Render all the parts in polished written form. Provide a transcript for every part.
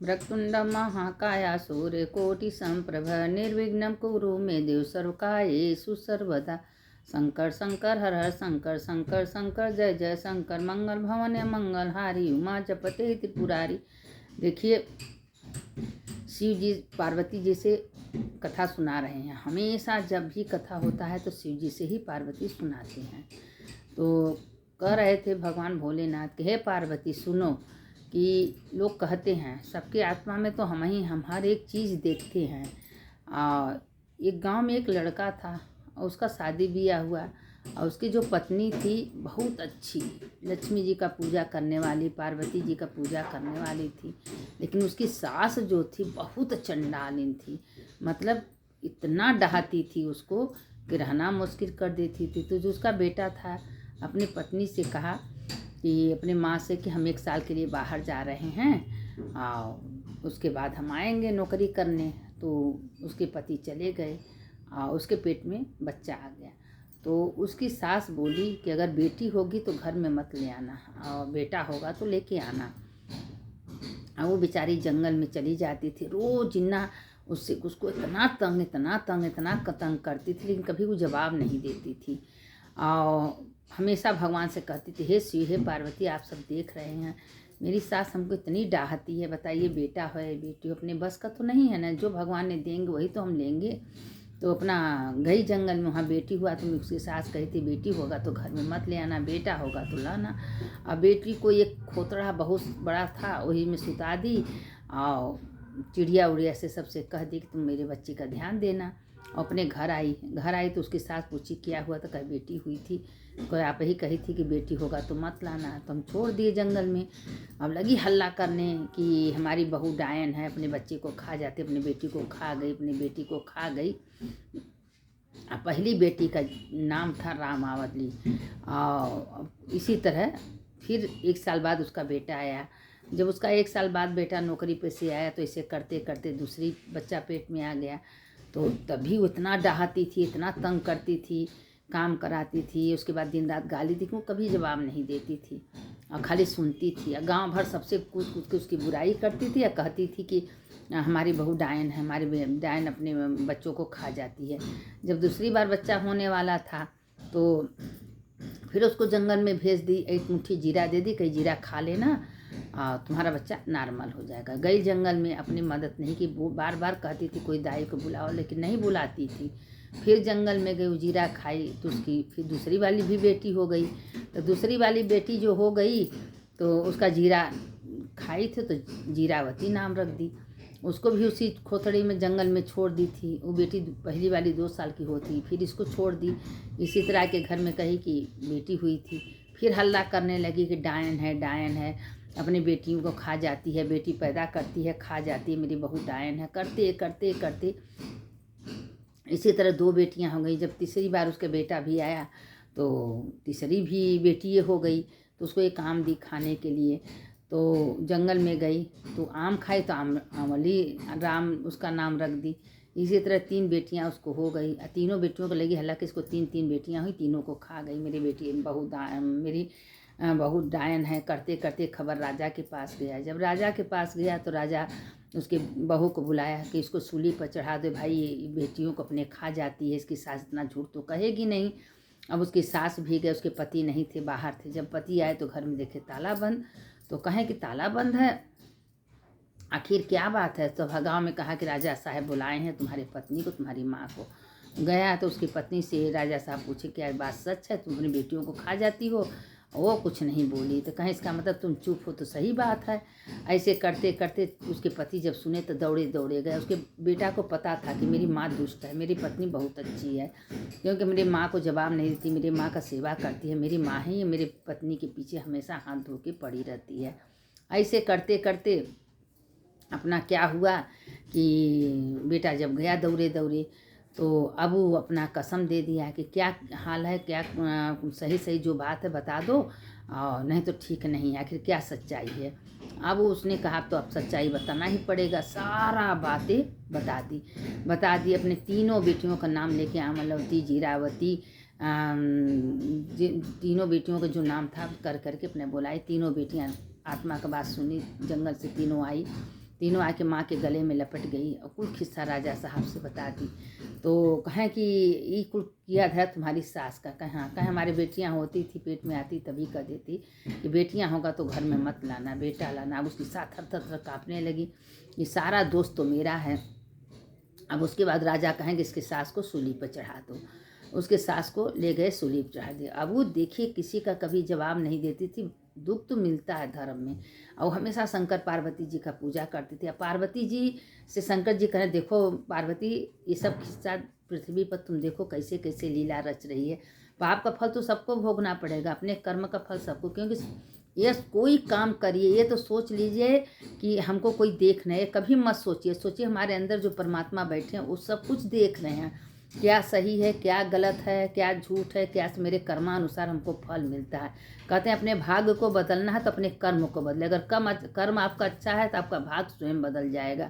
वक्रतुंड महाकाय सूर्यकोटि संप्रभ निर्विघ्नं कुरु मे देव सर्वकार्येषु सर्वदा। शंकर शंकर हर हर शंकर शंकर शंकर जय जय शंकर मंगल भवन मंगल हारी उमा जपते त्रिपुरारी। देखिए, शिव जी पार्वती जी से कथा सुना रहे हैं। हमेशा जब भी कथा होता है तो शिव जी से ही पार्वती सुनाते हैं। तो कह रहे थे भगवान भोलेनाथ कि हे पार्वती सुनो, कि लोग कहते हैं सबके आत्मा में तो हम हर एक चीज़ देखते हैं। एक गांव में एक लड़का था और उसका शादी ब्याह हुआ और उसकी जो पत्नी थी बहुत अच्छी, लक्ष्मी जी का पूजा करने वाली, पार्वती जी का पूजा करने वाली थी। लेकिन उसकी सास जो थी बहुत चंडालिन थी, मतलब इतना डहाती थी उसको कि रहना मुश्किल कर देती थी। तो जो उसका बेटा था अपनी पत्नी से कहा कि अपने माँ से कि हम 1 साल के लिए बाहर जा रहे हैं और उसके बाद हम आएंगे नौकरी करने। तो उसके पति चले गए और उसके पेट में बच्चा आ गया। तो उसकी सास बोली कि अगर बेटी होगी तो घर में मत ले आना और बेटा होगा तो लेके आना। और वो बेचारी जंगल में चली जाती थी, रोज जिन्ना उससे उसको इतना तंग करती थी, लेकिन कभी वो जवाब नहीं देती थी। और हमेशा भगवान से कहती थी हे शिव हे पार्वती, आप सब देख रहे हैं मेरी सास हमको इतनी डाहती है, बताइए बेटा है बेटी हो, अपने बस का तो नहीं है ना, जो भगवान ने देंगे वही तो हम लेंगे। तो अपना गई जंगल में, वहाँ बेटी हुआ तो उसकी सास कही थी बेटी होगा तो घर में मत ले आना, बेटा होगा तो लाना। अब बेटी को एक खोतड़ा बहुत बड़ा था, वही में सुता दी और चिड़िया उड़िया से सबसे कह दी कि तुम मेरे बच्चे का ध्यान देना। अपने घर आई तो उसकी सास पूछी क्या हुआ, तो कहीं बेटी हुई थी, कोई आप ही कही थी कि बेटी होगा तो मत लाना। तो हम छोड़ दिए जंगल में। अब लगी हल्ला करने कि हमारी बहू डायन है, अपने बच्चे को खा जाती, अपनी बेटी को खा गई, अपनी बेटी को खा गई। पहली बेटी का नाम था रामावली। और इसी तरह फिर 1 साल बाद उसका बेटा आया। जब उसका 1 साल बाद बेटा नौकरी पे से आया तो इसे करते करते दूसरी बच्चा पेट में आ गया। तो तभी वो इतना डहाती थी, इतना तंग करती थी, काम कराती थी, उसके बाद दिन रात गाली दी, वो कभी जवाब नहीं देती थी और खाली सुनती थी। गांव भर सबसे कूद कूद के उसकी बुराई करती थी या कहती थी कि हमारी बहू डायन है, हमारी डायन अपने बच्चों को खा जाती है। जब दूसरी बार बच्चा होने वाला था तो फिर उसको जंगल में भेज दी, 1 मुट्ठी जीरा दे दी, कहीं जीरा खा लेना तुम्हारा बच्चा नॉर्मल हो जाएगा। गई जंगल में, अपनी मदद नहीं की, बार बार कहती थी कोई दाई को बुलाओ, लेकिन नहीं बुलाती थी। फिर जंगल में गई, जीरा खाई तो उसकी फिर दूसरी वाली भी बेटी हो गई। तो दूसरी वाली बेटी जो हो गई तो उसका जीरा खाई थी तो जीरावती नाम रख दी। उसको भी उसी खोतड़ी में जंगल में छोड़ दी थी। वो बेटी पहली वाली 2 साल की होती, फिर इसको छोड़ दी। इसी तरह के घर में कही कि बेटी हुई थी, फिर हल्ला करने लगी कि डायन है, अपनी बेटियों को खा जाती है, बेटी पैदा करती है खा जाती है, मेरी बहू डायन है। करते करते करते इसी तरह 2 बेटियां हो गई। जब तीसरी बार उसका बेटा भी आया तो तीसरी भी बेटी हो गई। तो उसको एक आम दी खाने के लिए, तो जंगल में गई तो आम खाई तो आमली राम उसका नाम रख दी। इसी तरह 3 बेटियां उसको हो गई। तीनों बेटियों को लगी हालांकि इसको 3 बेटियां हुई, तीनों को खा गई। मेरी बहू डायन है। करते करते खबर राजा के पास गया। जब राजा के पास गया तो राजा उसके बहू को बुलाया कि इसको सूली पर चढ़ा दे, भाई ये बेटियों को अपने खा जाती है, इसकी सास इतना झूठ तो कहेगी नहीं। अब उसकी सास भी गए, उसके पति नहीं थे, बाहर थे। जब पति आए तो घर में देखे ताला बंद। तो कहें कि ताला बंद है, आखिर क्या बात है। तो गाँव में कहा कि राजा साहब बुलाए हैं तुम्हारी पत्नी को, तुम्हारी माँ को। गया तो उसकी पत्नी से राजा साहब पूछे क्या बात सच है, तुम अपनी बेटियों को खा जाती हो। वो कुछ नहीं बोली। तो कहें इसका मतलब तुम चुप हो तो सही बात है। ऐसे करते करते उसके पति जब सुने तो दौड़े दौड़े गए। उसके बेटा को पता था कि मेरी माँ दुष्ट है, मेरी पत्नी बहुत अच्छी है, क्योंकि मेरी माँ को जवाब नहीं देती, मेरी माँ का सेवा करती है, मेरी माँ ही मेरे पत्नी के पीछे हमेशा हाथ धो के पड़ी रहती है। ऐसे करते करते अपना क्या हुआ कि बेटा जब गया दौड़े दौड़े तो अब वो अपना कसम दे दिया कि क्या हाल है, क्या सही सही जो बात है बता दो, और नहीं तो ठीक नहीं है, आखिर क्या सच्चाई है। अब उसने कहा तो अब सच्चाई बताना ही पड़ेगा। सारा बातें बता दी। अपने 3 बेटियों का नाम लेके आमलवती, जीरावती, तीनों बेटियों का जो नाम था कर करके अपने बुलाई। 3 बेटियां आत्मा का बात सुनी, जंगल से तीनों आई। तीनों आके माँ के गले में लपट गई और कुल किस्सा राजा साहब से बता दी। तो कहें कि ये कुल किया था तुम्हारी सास का। कहें हाँ। कहें हमारी बेटियाँ होती थी, पेट में आती तभी कह देती कि बेटियाँ होगा तो घर में मत लाना, बेटा लाना। अब उसकी साथ थर थर काँपने लगी, ये सारा दोस्त तो मेरा है। अब उसके बाद राजा कहेंगे इसके सास को सूली पर चढ़ा दो। उसके सास को ले गए, सूली पर चढ़ा दिया। अब वो देखिए किसी का कभी जवाब नहीं देती थी। दुख तो मिलता है धर्म में। और हमेशा शंकर पार्वती जी का पूजा करती थी। अब पार्वती जी से शंकर जी कहें देखो पार्वती, ये सब किस्सा पृथ्वी पर तुम देखो कैसे कैसे लीला रच रही है। पाप का फल तो सबको भोगना पड़ेगा, अपने कर्म का फल सबको। क्योंकि ये कोई काम करिए ये तो सोच लीजिए कि हमको कोई देख नहीं है। कभी मत सोचिए, सोचिए हमारे अंदर जो परमात्मा बैठे हैं वो सब कुछ देख रहे हैं, क्या सही है क्या गलत है, क्या झूठ है, क्या मेरे कर्मानुसार हमको फल मिलता है। कहते हैं अपने भाग्य को बदलना है तो अपने कर्म को बदले। अगर कर्म आपका अच्छा है तो आपका भाग्य स्वयं बदल जाएगा।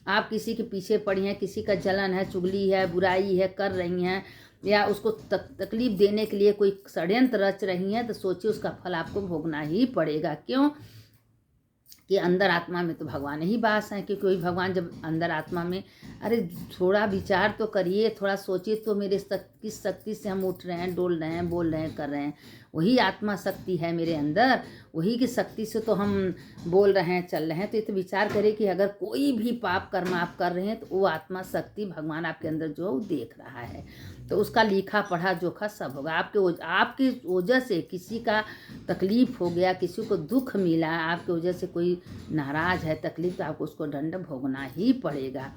आप किसी के पीछे पड़ी हैं, किसी का जलन है, चुगली है, बुराई है कर रही हैं, या उसको तकलीफ देने के लिए कोई षड्यंत्र रच रही हैं, तो सोचिए उसका फल आपको भोगना ही पड़ेगा। क्यों कि अंदर आत्मा में तो भगवान ही वास हैं। क्योंकि वही भगवान जब अंदर आत्मा में, अरे थोड़ा विचार तो करिए, थोड़ा सोचिए तो मेरे किस शक्ति से हम उठ रहे हैं, डोल रहे हैं, बोल रहे हैं, कर रहे हैं। वही आत्मा शक्ति है मेरे अंदर, वही की शक्ति से तो हम बोल रहे हैं, चल रहे हैं। तो ये तो विचार करें कि अगर कोई भी पाप कर्म आप कर रहे हैं तो वो आत्मा शक्ति भगवान आपके अंदर जो देख रहा है, तो उसका लिखा पढ़ा जोखा सब होगा। आपकी वजह से किसी का तकलीफ हो गया, किसी को दुख मिला, आपकी वजह से कोई नाराज है, तकलीफ, तो आपको उसको दंड भोगना ही पड़ेगा।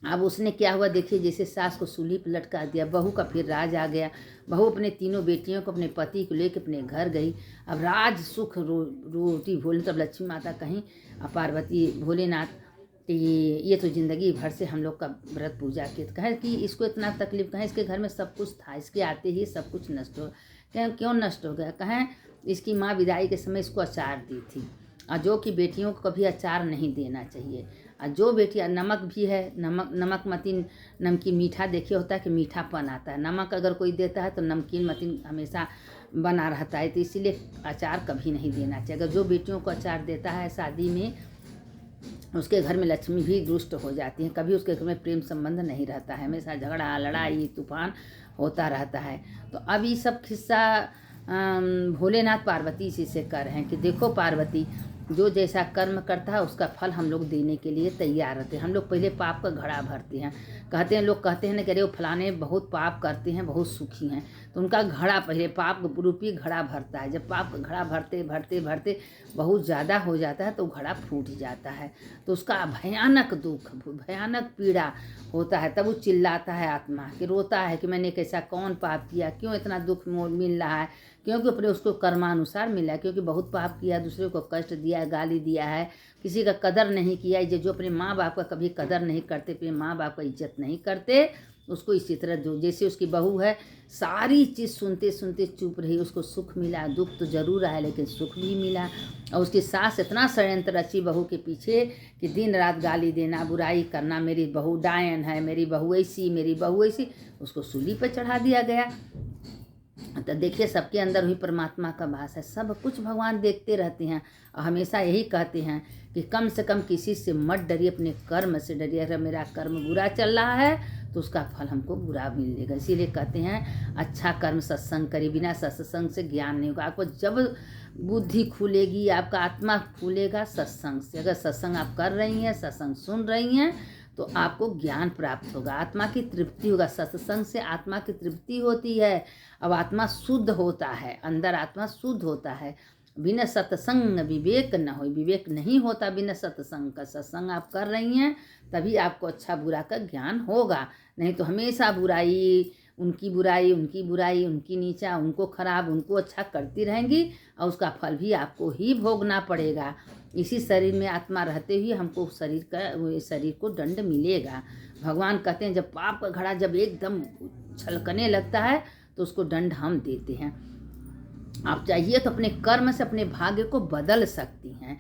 अब उसने क्या हुआ देखिए, जैसे सास को सूली पर लटका दिया, बहू का फिर राज आ गया। बहू अपने तीनों बेटियों को, अपने पति को लेकर अपने घर गई। अब राज सुख रोटी भोले। तब लक्ष्मी माता कहीं, पार्वती भोलेनाथ, ये तो ज़िंदगी भर से हम लोग का व्रत पूजा किए। कहें कि इसको इतना तकलीफ, कहें इसके घर में सब कुछ था, इसके आते ही सब कुछ नष्ट हो। कहें क्यों नष्ट हो गया? कहें इसकी माँ विदाई के समय इसको अचार दी थी, और जो कि बेटियों को कभी अचार नहीं देना चाहिए। और जो बेटियाँ, नमक भी है, नमक मतीन नमकीन मीठा देखिए होता है कि मीठापन आता है। नमक अगर कोई देता है तो नमकीन मतीन हमेशा बना रहता है। तो इसीलिए अचार कभी नहीं देना चाहिए। अगर जो बेटियों को अचार देता है शादी में, उसके घर में लक्ष्मी भी दुष्ट हो जाती है। कभी उसके घर में प्रेम संबंध नहीं रहता है, हमेशा झगड़ा लड़ाई तूफान होता रहता है। तो अब ये सब किस्सा भोलेनाथ पार्वती जी से कर रहे हैं कि देखो पार्वती, जो जैसा कर्म करता है उसका फल हम लोग देने के लिए तैयार रहते हैं। हम लोग पहले पाप का घड़ा भरते हैं। कहते हैं, लोग कहते हैं ना कि अरे वो फलाने बहुत पाप करते हैं, बहुत सुखी हैं, तो उनका घड़ा पहले पाप रूपी घड़ा भरता है। जब पाप का घड़ा भरते भरते भरते बहुत ज़्यादा हो जाता है तो घड़ा फूट जाता है, तो उसका भयानक दुख, भयानक पीड़ा होता है। तब वो चिल्लाता है आत्मा, कि रोता है कि मैंने कैसा कौन पाप किया, क्यों इतना दुख मिल रहा है। क्योंकि अपने उसको कर्मानुसार मिला है। क्योंकि बहुत पाप किया, दूसरे को कष्ट दिया, गाली दिया है, किसी का कदर नहीं किया। जो अपने माँ बाप का कभी कदर नहीं करते, अपने माँ बाप का इज्जत नहीं करते, उसको इसी तरह जो जैसे उसकी बहू है, सारी चीज़ सुनते सुनते चुप रही, उसको सुख मिला। दुख तो जरूर आया लेकिन सुख भी मिला। और उसकी सास इतना षड्यंत्र रची बहू के पीछे कि दिन रात गाली देना, बुराई करना, मेरी बहू डायन है, मेरी बहू ऐसी, मेरी बहू ऐसी, उसको सूली पर चढ़ा दिया गया। तो देखिए सबके अंदर हुई परमात्मा का वास है, सब कुछ भगवान देखते रहते हैं। और हमेशा यही कहते हैं कि कम से कम किसी से मत डरिए, अपने कर्म से डरिए। अगर मेरा कर्म बुरा चल रहा है तो उसका फल हमको बुरा मिलेगा। इसीलिए कहते हैं अच्छा कर्म सत्संग करिए, बिना सत्संग से ज्ञान नहीं होगा। आपको जब बुद्धि खुलेगी, आपका आत्मा खुलेगा सत्संग से। अगर सत्संग आप कर रही हैं, सत्संग सुन रही हैं, तो आपको ज्ञान प्राप्त होगा, आत्मा की तृप्ति होगा। सत्संग से आत्मा की तृप्ति होती है। अब आत्मा शुद्ध होता है, अंदर आत्मा शुद्ध होता है। बिना सत्संग विवेक न हो, विवेक नहीं होता बिना सत्संग का। सत्संग आप कर रही हैं तभी आपको अच्छा बुरा का ज्ञान होगा, नहीं तो हमेशा बुराई, उनकी बुराई, उनकी बुराई, उनकी नीचा, उनको खराब, उनको अच्छा करती रहेंगी, और उसका फल भी आपको ही भोगना पड़ेगा। इसी शरीर में आत्मा रहते हुए हमको शरीर को दंड मिलेगा। भगवान कहते हैं जब पाप का घड़ा जब एकदम छलकने लगता है तो उसको दंड हम देते हैं। आप चाहिए तो अपने कर्म से अपने भाग्य को बदल सकती हैं।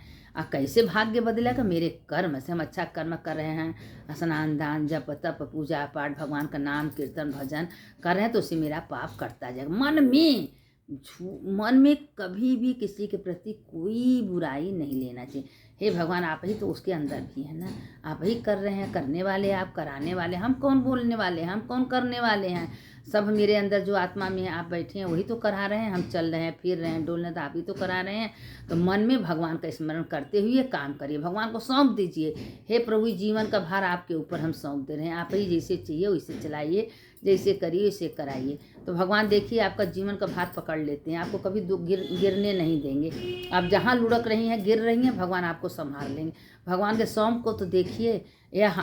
कैसे भाग्य बदलेगा? मेरे कर्म से। हम अच्छा कर्म कर रहे हैं, स्नान दान जप तप पूजा पाठ, भगवान का नाम कीर्तन भजन कर रहे हैं, तो उससे मेरा पाप कटता जाएगा। मन में मन में कभी भी किसी के प्रति कोई बुराई नहीं लेना चाहिए। हे भगवान, आप ही तो उसके अंदर भी है ना, आप ही कर रहे हैं, करने वाले आप, कराने वाले हम, कौन बोलने वाले हैं, हम कौन करने वाले हैं। सब मेरे अंदर जो आत्मा में आप बैठे हैं वही तो करा रहे हैं। हम चल रहे हैं, फिर रहे हैं, डोल रहे हैं, तो आप ही तो करा रहे हैं। तो मन में भगवान का स्मरण करते हुए काम करिए, भगवान को सौंप दीजिए। हे प्रभु, जीवन का भार आपके ऊपर हम सौंप दे रहे हैं, आप ही जैसे चाहिए वैसे चलाइए, जैसे करिए वैसे कराइए। तो भगवान देखिए आपका जीवन का भार पकड़ लेते हैं, आपको कभी दुख गिरने नहीं देंगे। आप जहाँ लुढ़क रही हैं, गिर रही हैं, भगवान आपको संभाल लेंगे। भगवान के सौंप को तो देखिए, यह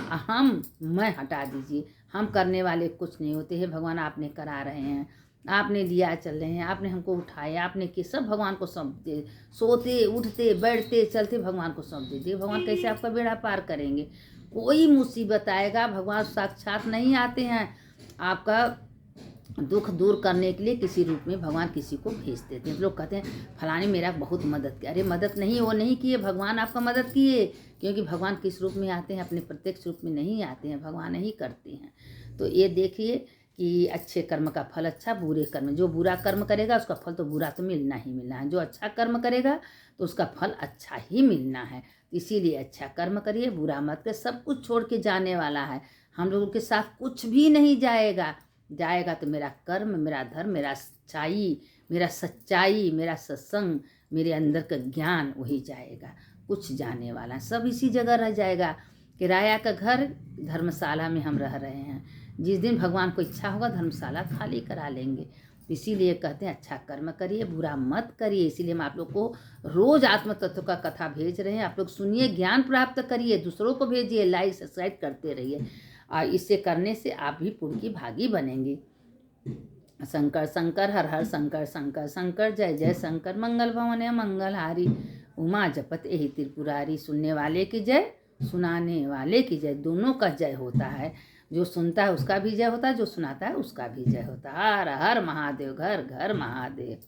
मैं हटा दीजिए। हम करने वाले कुछ नहीं होते हैं, भगवान आपने करा रहे हैं, आपने लिया चल रहे हैं, आपने हमको उठाया, आपने किए, सब भगवान को सौंप दे। सोते उठते बैठते चलते भगवान को सौंप दीजिए। भगवान कैसे आपका बेड़ा पार करेंगे। कोई मुसीबत आएगा, भगवान साक्षात नहीं आते हैं, आपका दुख दूर करने के लिए किसी रूप में भगवान किसी को भेज देते हैं। लोग कहते हैं फलाने मेरा बहुत मदद किया। अरे मदद नहीं, वो नहीं किए, भगवान आपका मदद किए। क्योंकि भगवान किस रूप में आते हैं, अपने प्रत्यक्ष रूप में नहीं आते हैं, भगवान ही करते हैं। तो ये देखिए कि अच्छे कर्म का फल अच्छा, बुरे कर्म, जो बुरा कर्म करेगा उसका फल तो बुरा तो मिलना ही मिलना है, जो अच्छा कर्म करेगा तो उसका फल अच्छा ही मिलना है। इसीलिए अच्छा कर्म करिए, बुरा मत करिए। सब कुछ छोड़ के जाने वाला है, हम लोगों के साथ कुछ भी नहीं जाएगा। जाएगा तो मेरा कर्म, मेरा धर्म, मेरा सच्चाई, मेरा सत्संग, मेरे अंदर का ज्ञान, वही जाएगा। कुछ जाने वाला सब इसी जगह रह जाएगा। किराया का घर, धर्मशाला में हम रह रहे हैं। जिस दिन भगवान को इच्छा होगा धर्मशाला खाली करा लेंगे। इसीलिए कहते हैं अच्छा कर्म करिए, बुरा मत करिए। इसीलिए हम आप लोग को रोज आत्म तत्व का कथा भेज रहे हैं। आप लोग सुनिए, ज्ञान प्राप्त करिए, दूसरों को भेजिए, लाइक सब्सक्राइब करते रहिए। और इससे करने से आप भी पुण्य की भागी बनेंगे। शंकर शंकर हर हर शंकर शंकर शंकर, जय जय शंकर, मंगल भवन मंगलहारी, उमा जपत एहि त्रिपुरारी। सुनने वाले की जय, सुनाने वाले की जय, दोनों का जय होता है। जो सुनता है उसका भी जय होता है, जो सुनाता है उसका भी जय होता है। हर हर महादेव, घर घर महादेव।